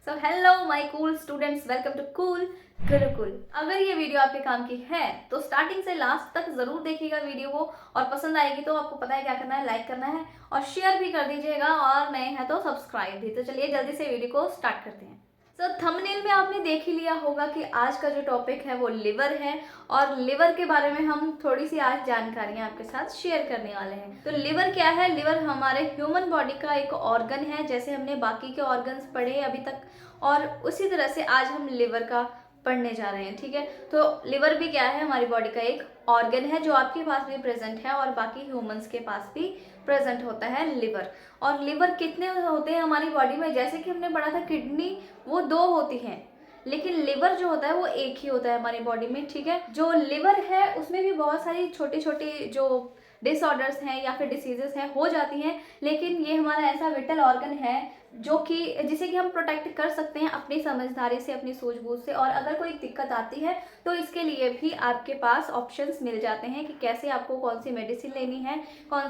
So hello my cool students, welcome to cool Gurukul. अगर ये video आपके काम की है तो स्टार्टिंग से लास्ट तक जरूर देखिएगा वीडियो को, और पसंद आएगी तो आपको पता है क्या करना है, लाइक करना है और शेयर भी कर दीजिएगा, और नए हैं तो सब्सक्राइब भी। तो चलिए जल्दी से वीडियो को स्टार्ट करते हैं। सो थंबनेल में आपने देख ही लिया होगा कि आज का जो टॉपिक है वो लिवर है, और लिवर के बारे में हम थोड़ी सी आज जानकारियां आपके साथ शेयर करने वाले हैं। तो लिवर क्या है? लिवर हमारे ह्यूमन बॉडी का एक ऑर्गन है, जैसे हमने बाकी के ऑर्गन्स पढ़े अभी तक, और उसी तरह से आज हम लिवर का पढ़ने जा रहे हैं। ठीक है, तो लिवर भी क्या है? हमारी बॉडी का एक ऑर्गन है जो आपके पास भी प्रेजेंट है और बाकी ह्यूमंस के पास भी प्रेजेंट होता है लिवर। और लिवर कितने होते हैं हमारी बॉडी में? जैसे कि हमने पढ़ा था किडनी वो दो होती हैं, लेकिन लिवर जो होता है वो एक ही होता है हमारी बॉडी में। ठीक है, जो लिवर है उसमें भी बहुत सारी छोटी छोटी जो डिसऑर्डर्स हैं या फिर डिसीजेस हैं हो जाती हैं, लेकिन ये हमारा ऐसा विटल ऑर्गन है जो कि जिसे कि हम प्रोटेक्ट कर सकते हैं अपनी समझदारी से, अपनी सूझबूझ से। और अगर कोई दिक्कत आती है तो इसके लिए भी आपके पास ऑप्शंस मिल जाते हैं कि कैसे आपको कौन सी मेडिसिन लेनी है, कौन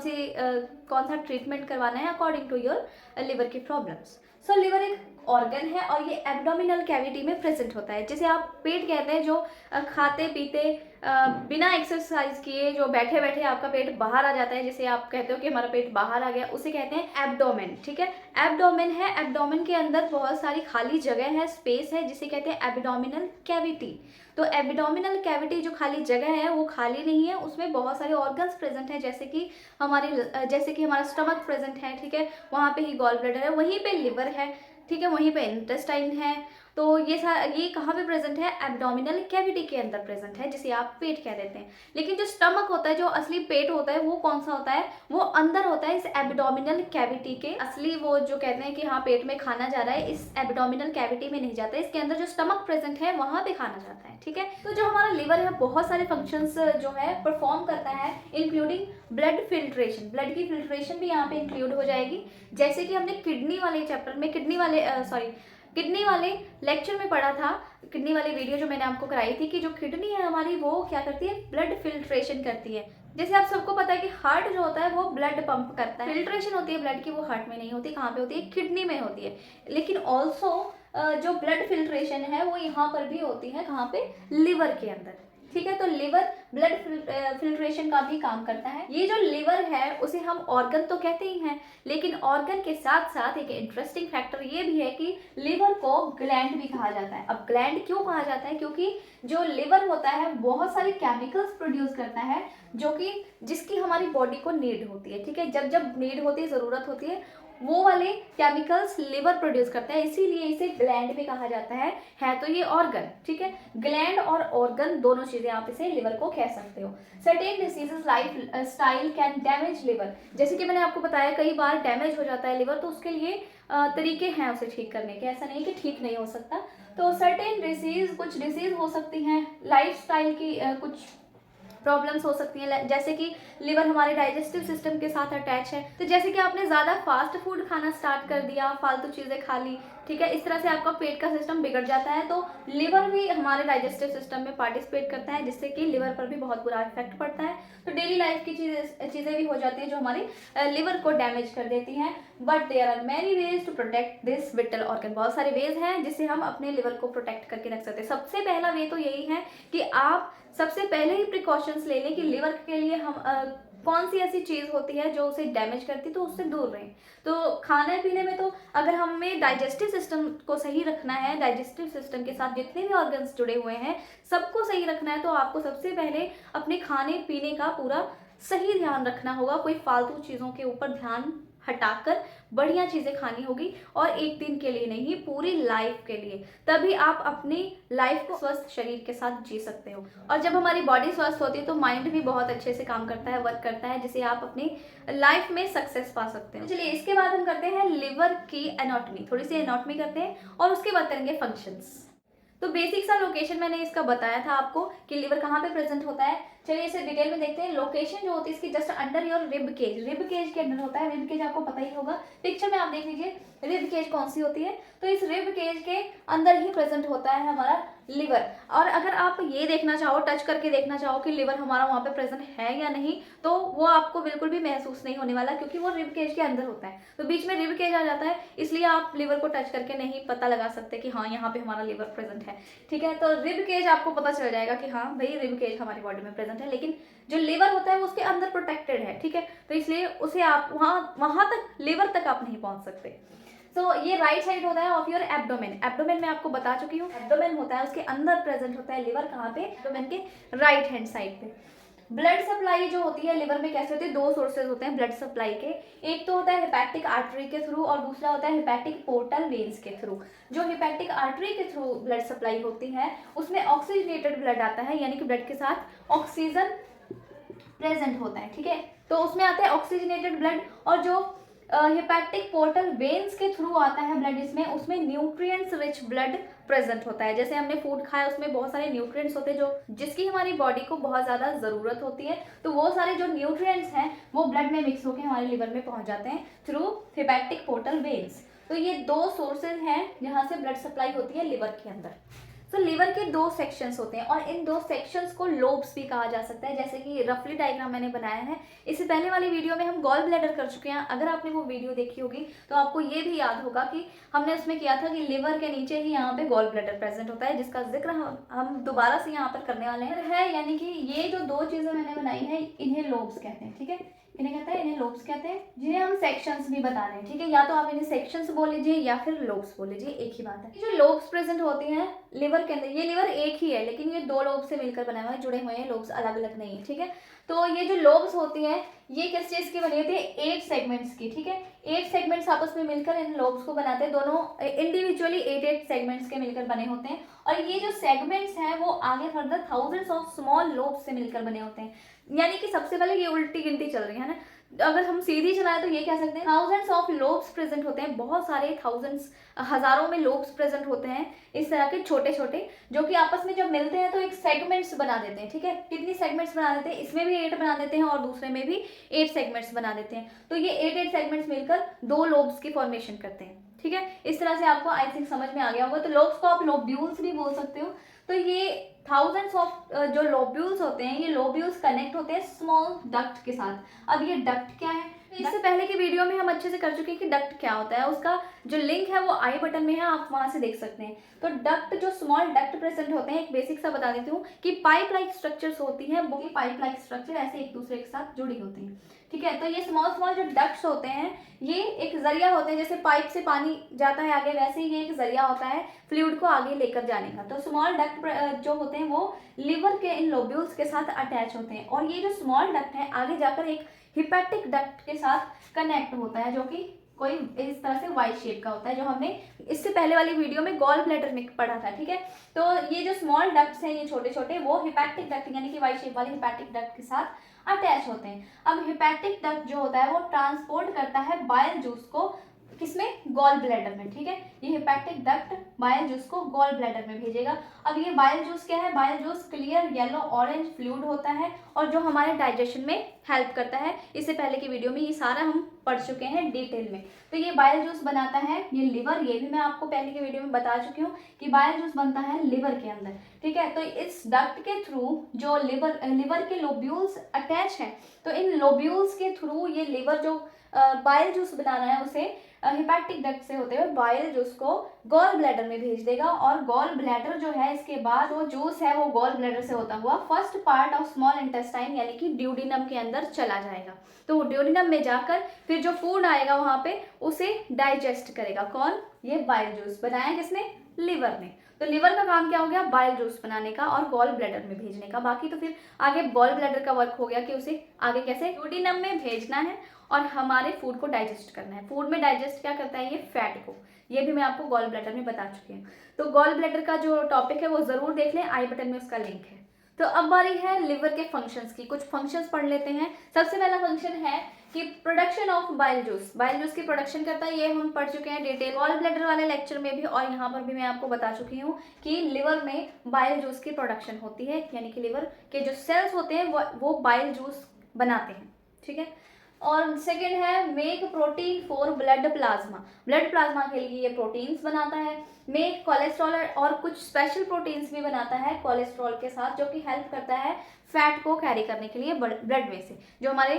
सा ट्रीटमेंट करवाना है अकॉर्डिंग टू योर लिवर की प्रॉब्लम्स। सो लिवर एक ऑर्गन है और ये एब्डोमिनल कैविटी में प्रेजेंट होता है, जिसे आप पेट कहते हैं। जो खाते पीते बिना एक्सरसाइज किए जो बैठे बैठे आपका पेट बाहर आ जाता है, जिसे आप कहते हो कि हमारा पेट बाहर आ गया, उसे कहते हैं एब्डोमेन। ठीक है, एब्डोमेन है, एब्डोमेन के अंदर बहुत सारी खाली जगह है, स्पेस है, जिसे कहते हैं एब्डोमिनल कैविटी। तो एब्डोमिनल कैविटी जो खाली जगह है वो खाली नहीं है, उसमें बहुत सारे ऑर्गन्स प्रेजेंट हैं, जैसे कि हमारा स्टमक प्रेजेंट है। ठीक है, वहाँ पे ही गॉल ब्लैडर है, वहीं पे लिवर है, ठीक है, वहीं पे इंटेस्टाइन है। तो ये कहाँ पे प्रेजेंट है? एब्डोमिनल कैविटी के अंदर प्रेजेंट है, जिसे आप पेट कह देते हैं। लेकिन जो स्टमक होता है, जो असली पेट होता है, वो कौन सा होता है? वो अंदर होता है इस एब्डोमिनल कैविटी के। असली वो जो कहते हैं कि हाँ पेट में खाना जा रहा है, इस एब्डोमिनल कैविटी में नहीं जाता है, इसके अंदर जो स्टमक प्रेजेंट है वहां पे खाना जाता है। ठीक है, तो जो हमारा लिवर है बहुत सारे फंक्शंस जो है परफॉर्म करता है, इंक्लूडिंग ब्लड फिल्ट्रेशन। ब्लड की फिल्ट्रेशन भी यहाँ पे इंक्लूड हो जाएगी। जैसे कि हमने किडनी वाले चैप्टर में किडनी वाले लेक्चर में पढ़ा था, किडनी वाली वीडियो जो मैंने आपको कराई थी, कि जो किडनी है हमारी वो क्या करती है? ब्लड फिल्ट्रेशन करती है। जैसे आप सबको पता है कि हार्ट जो होता है वो ब्लड पंप करता है, फिल्ट्रेशन होती है ब्लड की, वो हार्ट में नहीं होती, कहाँ पे होती है? किडनी में होती है। लेकिन ऑल्सो जो ब्लड फिल्ट्रेशन है वो यहाँ पर भी होती है, कहाँ पे? लिवर के अंदर। ठीक है, तो लिवर ब्लड फिल्ट्रेशन का भी काम करता है। ये जो लिवर है उसे हम ऑर्गन तो कहते ही हैं, लेकिन ऑर्गन के साथ साथ एक इंटरेस्टिंग फैक्टर ये भी है कि लिवर को ग्लैंड भी कहा जाता है। अब ग्लैंड क्यों कहा जाता है? क्योंकि जो लिवर होता है बहुत सारे केमिकल्स प्रोड्यूस करता है, जिसकी हमारी बॉडी को नीड होती है। ठीक है, जब जब नीड होती है, जरूरत होती है, वो वाले केमिकल्स लिवर प्रोड्यूस करता है, इसीलिए इसे ग्लैंड भी कहा जाता है तो ये ऑर्गन। ठीक है, ग्लैंड और ऑर्गन दोनों चीजें आप इसे लिवर को कह सकते हो। Certain diseases life style can damage liver. जैसे कि मैंने आपको बताया कई बार डैमेज हो जाता है लिवर, तो उसके लिए तरीके हैं उसे ठीक करने के, ऐसा नहीं कि ठीक नहीं हो सकता। तो सर्टेन कुछ डिसीज हो सकती हैं, लाइफ स्टाइल की कुछ प्रॉब्लम्स हो सकती हैं, जैसे कि लिवर हमारे डाइजेस्टिव सिस्टम के साथ अटैच है। तो जैसे कि आपने ज़्यादा फास्ट फूड खाना स्टार्ट कर दिया, फालतू चीज़ें खा ली, ठीक है, इस तरह से आपका पेट का सिस्टम बिगड़ जाता है। तो लिवर भी हमारे डाइजेस्टिव सिस्टम में पार्टिसिपेट करता है, जिससे कि लिवर पर भी बहुत बुरा इफेक्ट पड़ता है। तो डेली लाइफ की चीज़ें भी हो जाती हैं जो हमारे लिवर को डैमेज कर देती हैं। But there are many ways to protect this vital organ. बहुत सारे वेज हैं जिससे हम अपने लिवर को प्रोटेक्ट करके रख सकते हैं। सबसे पहला वे तो यही है कि आप सबसे पहले ही प्रिकॉशंस ले लें कि लिवर के लिए हम कौन सी ऐसी चीज़ होती है जो उसे डैमेज करती, तो उससे दूर रहें। तो खाने पीने में तो अगर हमें डाइजेस्टिव सिस्टम को सही रखना है, डाइजेस्टिव सिस्टम के साथ जितने भी ऑर्गन्स जुड़े हुए हैं सबको सही रखना है, तो आपको सबसे पहले अपने खाने पीने का पूरा सही ध्यान रखना होगा। कोई फालतू चीज़ों के ऊपर ध्यान हटाकर बढ़िया चीज़ें खानी होगी, और एक दिन के लिए नहीं, पूरी लाइफ के लिए। तभी आप अपनी लाइफ को स्वस्थ शरीर के साथ जी सकते हो। और जब हमारी बॉडी स्वस्थ होती है तो माइंड भी बहुत अच्छे से काम करता है, वर्क करता है, जिसे आप अपनी लाइफ में सक्सेस पा सकते हो। चलिए इसके बाद हम करते हैं लिवर की एनाटॉमी, थोड़ी सी एनाटॉमी करते हैं, और उसके बाद करेंगे फंक्शंस। तो बेसिक सा लोकेशन मैंने इसका बताया था आपको कि लिवर कहाँ पे प्रेजेंट होता है। चलिए इसे डिटेल में देखते हैं। लोकेशन जो होती है इसकी just under your rib cage, rib cage के अंदर होता है। रिब केज आपको पता ही होगा, पिक्चर में आप देख लीजिए रिब केज कौन सी होती है। तो इस रिब केज के अंदर ही प्रेजेंट होता है हमारा लिवर। और अगर आप ये देखना चाहो, टच करके देखना चाहो कि लिवर हमारा वहाँ पे प्रेजेंट है या नहीं, तो वो आपको बिल्कुल भी महसूस नहीं होने वाला, क्योंकि वो रिब केज के अंदर होता है। तो बीच में रिब केज आ जाता है, इसलिए आप लिवर को टच करके नहीं पता लगा सकते कि हाँ यहाँ पे हमारा लिवर प्रेजेंट है। ठीक है, तो रिब केज आपको पता चल जाएगा कि हाँ भाई रिब केज हमारी बॉडी में प्रेजेंट है, लेकिन जो लिवर होता है वो उसके अंदर प्रोटेक्टेड है। ठीक है, तो इसलिए उसे आप वहां तक, लिवर तक आप नहीं पहुंच सकते। तो ये राइट साइड होता है ऑफ योर एब्डोमेन। एब्डोमेन में आपको बता चुकी हूँ, एब्डोमेन होता है उसके अंदर प्रेजेंट होता है लिवर। कहाँ पे? एब्डोमेन के राइट हैंड साइड पे। ब्लड सप्लाई जो होती है लिवर में कैसे होती है, दो सोर्सेज होते हैं ब्लड सप्लाई के। एक तो होता है हेपेटिक आर्टरी के थ्रू और दूसरा होता है हेपेटिक पोर्टल वेन्स के थ्रू। जो हेपेटिक आर्टरी के थ्रू ब्लड सप्लाई होती है उसमें ऑक्सीजनेटेड ब्लड आता है, यानी कि ब्लड के साथ ऑक्सीजन प्रेजेंट होता है। ठीक है, तो उसमें आता है ऑक्सीजनेटेड ब्लड। और जो हेपेटिक पोर्टल वेन्स के थ्रू आता है ब्लड, इसमें उसमें न्यूट्रिएंट्स रिच ब्लड प्रेजेंट होता है। जैसे हमने फूड खाया उसमें बहुत सारे न्यूट्रिएंट्स होते हैं जो जिसकी हमारी बॉडी को बहुत ज़्यादा ज़रूरत होती है, तो वो सारे जो न्यूट्रिएंट्स हैं वो ब्लड में मिक्स होकर हमारे लिवर में पहुंच जाते हैं थ्रू हेपेटिक पोर्टल वेन्स। तो ये दो सोर्सेज हैं जहाँ से ब्लड सप्लाई होती है लिवर के अंदर। तो लिवर के दो सेक्शंस होते हैं और इन दो सेक्शंस को लोब्स भी कहा जा सकता है, जैसे कि रफली डायग्राम मैंने बनाया है। इससे पहले वाली वीडियो में हम गॉल ब्लैडर कर चुके हैं, अगर आपने वो वीडियो देखी होगी तो आपको ये भी याद होगा कि हमने उसमें किया था कि लिवर के नीचे ही यहाँ पे गॉल ब्लैडर प्रेजेंट होता है, जिसका जिक्र हम दोबारा से यहाँ पर करने वाले हैं। यानी कि ये जो दो चीजें मैंने बनाई है इन्हें लोब्स कहते हैं। ठीक है, इन्हें कहते हैं, इन्हें लोब्स कहते हैं, जिन्हें हम सेक्शंस भी बता रहे हैं। ठीक है, या तो आप इन्हें सेक्शंस बोल लीजिए या फिर लोब्स बोल लीजिए, एक ही बात है। जो लोब्स प्रेजेंट होती हैं लिवर के अंदर, ये लिवर एक ही है लेकिन ये दो लोब से मिलकर बना हुआ है, जुड़े हुए हैं, लोब्स अलग अलग नहीं है। ठीक है, तो ये जो लोब्स होती हैं ये किस चीज की बनी होती है, 8 सेगमेंट्स की। ठीक है, 8 सेगमेंट्स आपस में मिलकर इन लोब्स को बनाते हैं, दोनों इंडिविजुअली 8 सेगमेंट्स के मिलकर बने होते हैं। और ये जो सेगमेंट्स हैं वो आगे further thousands of small lobes से मिलकर बने होते हैं। यानी कि सबसे पहले ये उल्टी गिनती चल रही है ना, अगर हम सीधी चलाएं तो ये कह सकते हैं थाउजेंड्स ऑफ लोब्स प्रेजेंट होते हैं, बहुत सारे थाउजेंड्स, हजारों में लोब्स प्रेजेंट होते हैं इस तरह के छोटे छोटे, जो कि आपस में जब मिलते हैं तो एक सेगमेंट्स बना देते हैं। ठीक है, कितनी सेगमेंट्स बना देते हैं, इसमें भी 8 बना देते हैं और दूसरे में भी 8 सेगमेंट्स बना देते हैं। तो ये 8 सेगमेंट्स मिलकर 2 लोब्स की फॉर्मेशन करते हैं। ठीक है, इस तरह से आपको आई थिंक समझ में आ गया होगा। तो लोब्स को आप लोब्यूल्स भी बोल सकते हो। तो ये थाउजेंड्स ऑफ जो लोब्यूल्स होते हैं, ये लोब्यूल्स कनेक्ट होते हैं स्मॉल डक्ट के साथ। अब ये डक्ट क्या है, इससे पहले की वीडियो में हम अच्छे से कर चुके हैं कि डक्ट क्या होता है, उसका जो लिंक है वो आई बटन में है, आप वहां से देख सकते हैं। तो डक्ट, जो स्मॉल डक्ट प्रेजेंट होते हैं, एक बेसिक सा बता देती हूँ कि पाइप लाइक स्ट्रक्चर्स होती हैं, वो पाइप लाइक स्ट्रक्चर ऐसे एक दूसरे के साथ जुड़ी होती हैं। ठीक है, तो ये स्मॉल जो डक्ट्स होते हैं ये एक जरिया होते हैं, जैसे पाइप से पानी जाता है आगे, वैसे ही ये एक जरिया होता है फ्लूइड को आगे लेकर जाने का। तो स्मॉल डक्ट जो होते हैं वो लिवर के इन लोब्यूल्स के साथ अटैच होते हैं, और ये जो स्मॉल डक्ट है आगे जाकर एक हिपैटिक डक्ट के साथ कनेक्ट होता है, जो कि कोई इस तरह से वाई शेप का होता है, जो हमने इससे पहले वाली वीडियो में गॉल ब्लैडर में पढ़ा था। ठीक है, तो ये जो स्मॉल डक्ट्स हैं ये छोटे छोटे, वो हिपैटिक डक्ट यानी कि वाई शेप वाले हिपैटिक डक्ट के साथ अटैच होते हैं। अब हिपैटिक डक्ट जो होता है वो ट्रांसपोर्ट करता है बाइल जूस को, किसमें, गॉल ब्लैडर में। ठीक है, ये हिपैटिक डक्ट बाइल जूस को गॉल ब्लैडर में भेजेगा। अब ये बाइल जूस क्या है, bile juice clear yellow orange fluid होता है और जो हमारे डाइजेशन में हेल्प करता है। इससे पहले की वीडियो में ये सारा हम पढ़ चुके हैं डिटेल में। तो ये बाइल जूस बनाता है ये लिवर, ये भी मैं आपको पहले की वीडियो में बता चुकी हूँ कि बाइल जूस बनता है लिवर के अंदर। ठीक है, तो इस डक्ट के थ्रू जो लिवर के लोब्यूल्स अटैच हैं, तो इन लोब्यूल्स के थ्रू ये लिवर जो बाइल जूस बनाना है उसे हिपैटिक डक्ट से होते हुए बाइल जूस को गॉल ब्लैडर में भेज देगा, और गॉल ब्लैडर जो है इसके बाद वो जूस है वो गॉल ब्लैडर से होता हुआ first part of small intestine यानी कि ड्यूडिनम के अंदर चला जाएगा। तो ड्यूडिनम में जाकर फिर जो फूड आएगा वहां पे उसे डाइजेस्ट करेगा। कौन, ये बाइल जूस बनाया किसने, लिवर ने। तो लिवर का काम क्या हो गया, बाइल जूस बनाने का और गॉल ब्लैडर में भेजने का। बाकी तो फिर आगे गॉल ब्लैडर का वर्क हो गया कि उसे आगे कैसे ड्यूडिनम में भेजना है और हमारे फूड को डाइजेस्ट करना है। फूड में डाइजेस्ट क्या करता है, ये फैट को, ये भी मैं आपको गॉल ब्लैडर में बता चुकी हूँ। तो गॉल ब्लैडर का जो टॉपिक है वो जरूर देख लें, आई बटन में उसका लिंक है। तो अब बारी है लिवर के फंक्शंस की। कुछ फंक्शंस पढ़ लेते हैं। सबसे पहला फंक्शन है कि production of bile juice. Bile juice की प्रोडक्शन करता है, ये हम पढ़ चुके हैं डिटेल गॉल ब्लैडर वाले लेक्चर में भी, और यहाँ पर भी मैं आपको बता चुकी हूँ कि लिवर में बाइल जूस की प्रोडक्शन होती है, यानी कि लिवर के जो सेल्स होते हैं वो बाइल जूस बनाते हैं। ठीक है। और सेकेंड है make protein for blood plasma. Blood plasma के लिए ये प्रोटीन्स बनाता है। मेक कोलेस्ट्रॉल और कुछ स्पेशल प्रोटीन्स भी बनाता है कोलेस्ट्रॉल के साथ, जो कि हेल्प करता है फैट को कैरी करने के लिए ब्लड में से। जो हमारे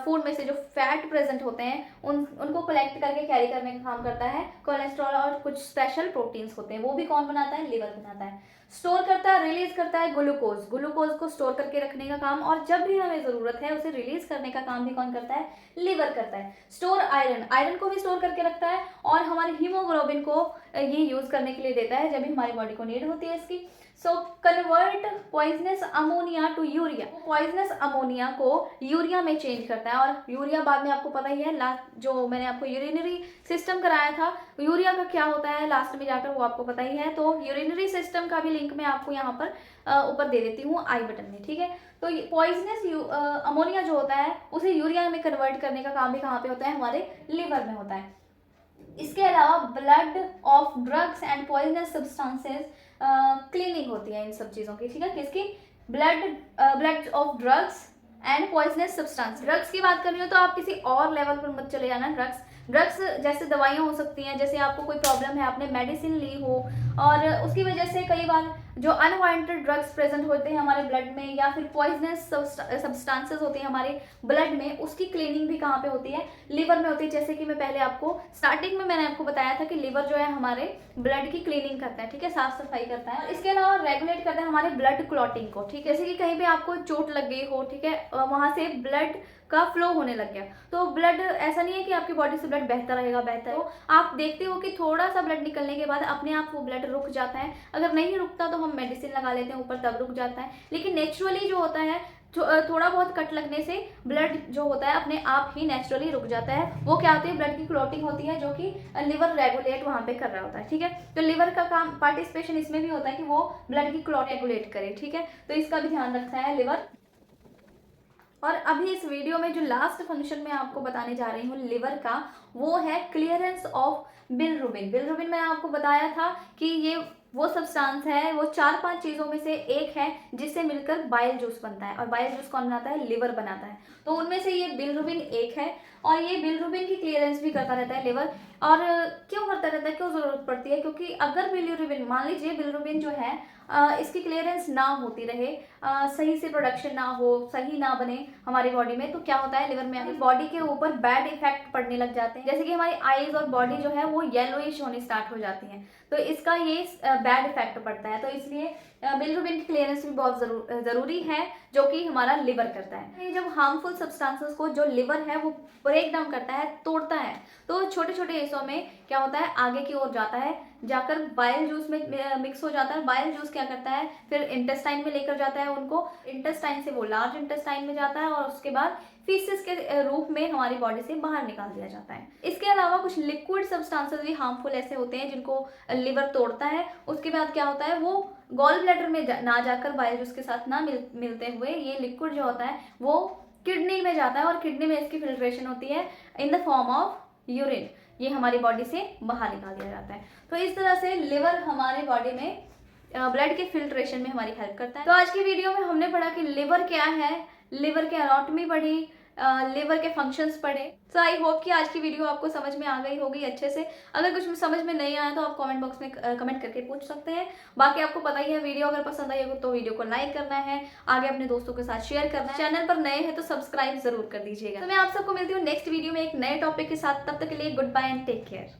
फूड में से जो फैट प्रेजेंट होते हैं उनको कलेक्ट करके कैरी करने का काम करता है कोलेस्ट्रॉल, और कुछ स्पेशल प्रोटीन्स होते हैं वो भी कौन बनाता है, लिवर बनाता है। स्टोर करता है, रिलीज करता है ग्लूकोज। ग्लूकोज को स्टोर करके रखने का काम, और जब भी हमें जरूरत है उसे रिलीज करने का काम भी कौन करता है, लिवर करता है। स्टोर आयरन, आयरन को भी स्टोर करके रखता है, और हमारे हीमोग्लोबिन को ये यूज करने के लिए देता है जब भी हमारी बॉडी को नीड होती है इसकी। So convert poisonous ammonia to urea. Poisonous ammonia को यूरिया में चेंज करता है, और यूरिया बाद में आपको पता ही है, लास्ट जो मैंने आपको यूरिनरी सिस्टम कराया था, यूरिया का क्या होता है लास्ट में जाकर वो आपको पता ही है। तो यूरिनरी सिस्टम का भी लिंक मैं आपको यहाँ पर ऊपर दे देती हूँ आई बटन में। ठीक है। तो पॉइजनस अमोनिया जो होता है उसे यूरिया में कन्वर्ट करने का काम भी कहाँ पे होता है, हमारे लिवर में होता है। इसके अलावा blood of drugs and poisonous substances cleaning होती है इन सब चीज़ों की। ठीक है। किसकी, blood of drugs and poisonous substance. Drugs की बात कर रही हो तो आप किसी और लेवल पर मत चले जाना। ड्रग्स जैसे दवाइयाँ हो सकती हैं, जैसे आपको कोई प्रॉब्लम है, आपने मेडिसिन ली हो और उसकी वजह से कई बार जो अनवांटेड ड्रग्स प्रेजेंट होते हैं हमारे ब्लड में, या फिर पॉइजनस सब्सटेंसेस होती हैं हमारे ब्लड में, उसकी क्लीनिंग भी कहाँ पे होती है, लिवर में होती है। जैसे कि मैं पहले आपको स्टार्टिंग में मैंने आपको बताया था कि लिवर जो है हमारे ब्लड की क्लीनिंग करता है। ठीक है, साफ सफाई करता है। इसके अलावा रेगुलेट करता है हमारे ब्लड क्लॉटिंग को। ठीक है, जैसे कि कहीं पे आपको चोट लग गई हो, ठीक है, वहां से ब्लड का फ्लो होने लग गया, तो ब्लड, ऐसा नहीं है कि आपकी बॉडी से ब्लड बहता रहेगा, तो आप देखते हो कि थोड़ा सा ब्लड निकलने के बाद अपने आप वो ब्लड रुक जाता है। अगर नहीं रुकता तो हम मेडिसिन लगा लेते हैं ऊपर, तब रुक जाता है। लेकिन नेचुरली जो होता है, थोड़ा बहुत कट लगने से ब्लड जो होता है अपने आप ही नेचुरली रुक जाता है। वो क्या होती है, ब्लड की क्लॉटिंग होती है, जो कि लिवर रेगुलेट वहां पे कर रहा होता है। ठीक है, तो लिवर का काम, पार्टिसिपेशन इसमें भी होता है कि वो ब्लड की क्लॉट रेगुलेट करे। ठीक है, तो इसका भी ध्यान रखता है लिवर। और अभी इस वीडियो में जो लास्ट फंक्शन मैं आपको बताने जा रही हूँ लिवर का, वो है क्लियरेंस ऑफ बिलरुबिन। बिलरुबिन मैंने आपको बताया था कि ये वो सब्सटेंस है, वो 4-5 चीज़ों में से एक है जिससे मिलकर बाइल जूस बनता है, और बाइल जूस कौन बनाता है, लिवर बनाता है। तो उनमें से ये बिलरुबिन एक है, और ये बिलरुबिन की क्लियरेंस भी करता रहता है लिवर। और क्यों करता रहता है, क्यों जरूरत पड़ती है, क्योंकि अगर बिलरुबिन, मान लीजिए बिलरुबिन जो है इसकी क्लियरेंस ना होती रहे, सही से प्रोडक्शन ना हो, सही ना बने हमारी बॉडी में, तो क्या होता है, लिवर में बॉडी के ऊपर बैड इफेक्ट पड़ने लग जाते हैं। जैसे कि हमारी आईज और बॉडी जो है वो येलोइश होनी स्टार्ट हो जाती है, तो इसका ये बैड इफेक्ट पड़ता है। तो इसलिए बिलरुबिन की क्लियरेंस भी बहुत जरूरी है, जो कि हमारा लिवर करता है। ये जब हार्मफुल सब्सटेंसेस को जो लिवर है वो ब्रेक डाउन करता है, तोड़ता है, तो छोटे छोटे हिस्सों में क्या होता है, आगे की ओर जाता है, जाकर बाइल जूस में मिक्स हो जाता है। बाइल जूस क्या करता है, फिर इंटेस्टाइन में लेकर जाता है उनको, इंटेस्टाइन से वो लार्ज इंटेस्टाइन में जाता है, और उसके बाद फीसिस के रूप में हमारी बॉडी से बाहर निकाल दिया जाता है। इसके अलावा कुछ लिक्विड सब्सटेंसेस भी हार्मफुल ऐसे होते हैं जिनको लिवर तोड़ता है। उसके बाद क्या होता है, वो गॉल ब्लैडर में ना जाकर बाइल जूस के साथ ना मिलते हुए ये लिक्विड जो होता है वो किडनी में जाता है, और किडनी में इसकी फिल्ट्रेशन होती है in the form of urine. ये हमारी बॉडी से बाहर निकाल दिया जाता है। तो इस तरह से लिवर हमारे बॉडी में ब्लड के फिल्ट्रेशन में हमारी हेल्प करता है। तो आज की वीडियो में हमने पढ़ा कि लिवर क्या है, लिवर की एनाटॉमी पढ़ी, लिवर के फंक्शंस पढ़े। सो आई होप कि आज की वीडियो आपको समझ में आ गई होगी अच्छे से। अगर कुछ समझ में नहीं आया तो आप कमेंट बॉक्स में कमेंट करके पूछ सकते हैं। बाकी आपको पता ही है, वीडियो अगर पसंद आई हो तो वीडियो को लाइक करना है, आगे अपने दोस्तों के साथ शेयर करना है। चैनल पर नए हैं तो सब्सक्राइब जरूर कर दीजिएगा। तो मैं आप सबको मिलती हूँ नेक्स्ट वीडियो में एक नए टॉपिक के साथ। तब तक के लिए goodbye and take care.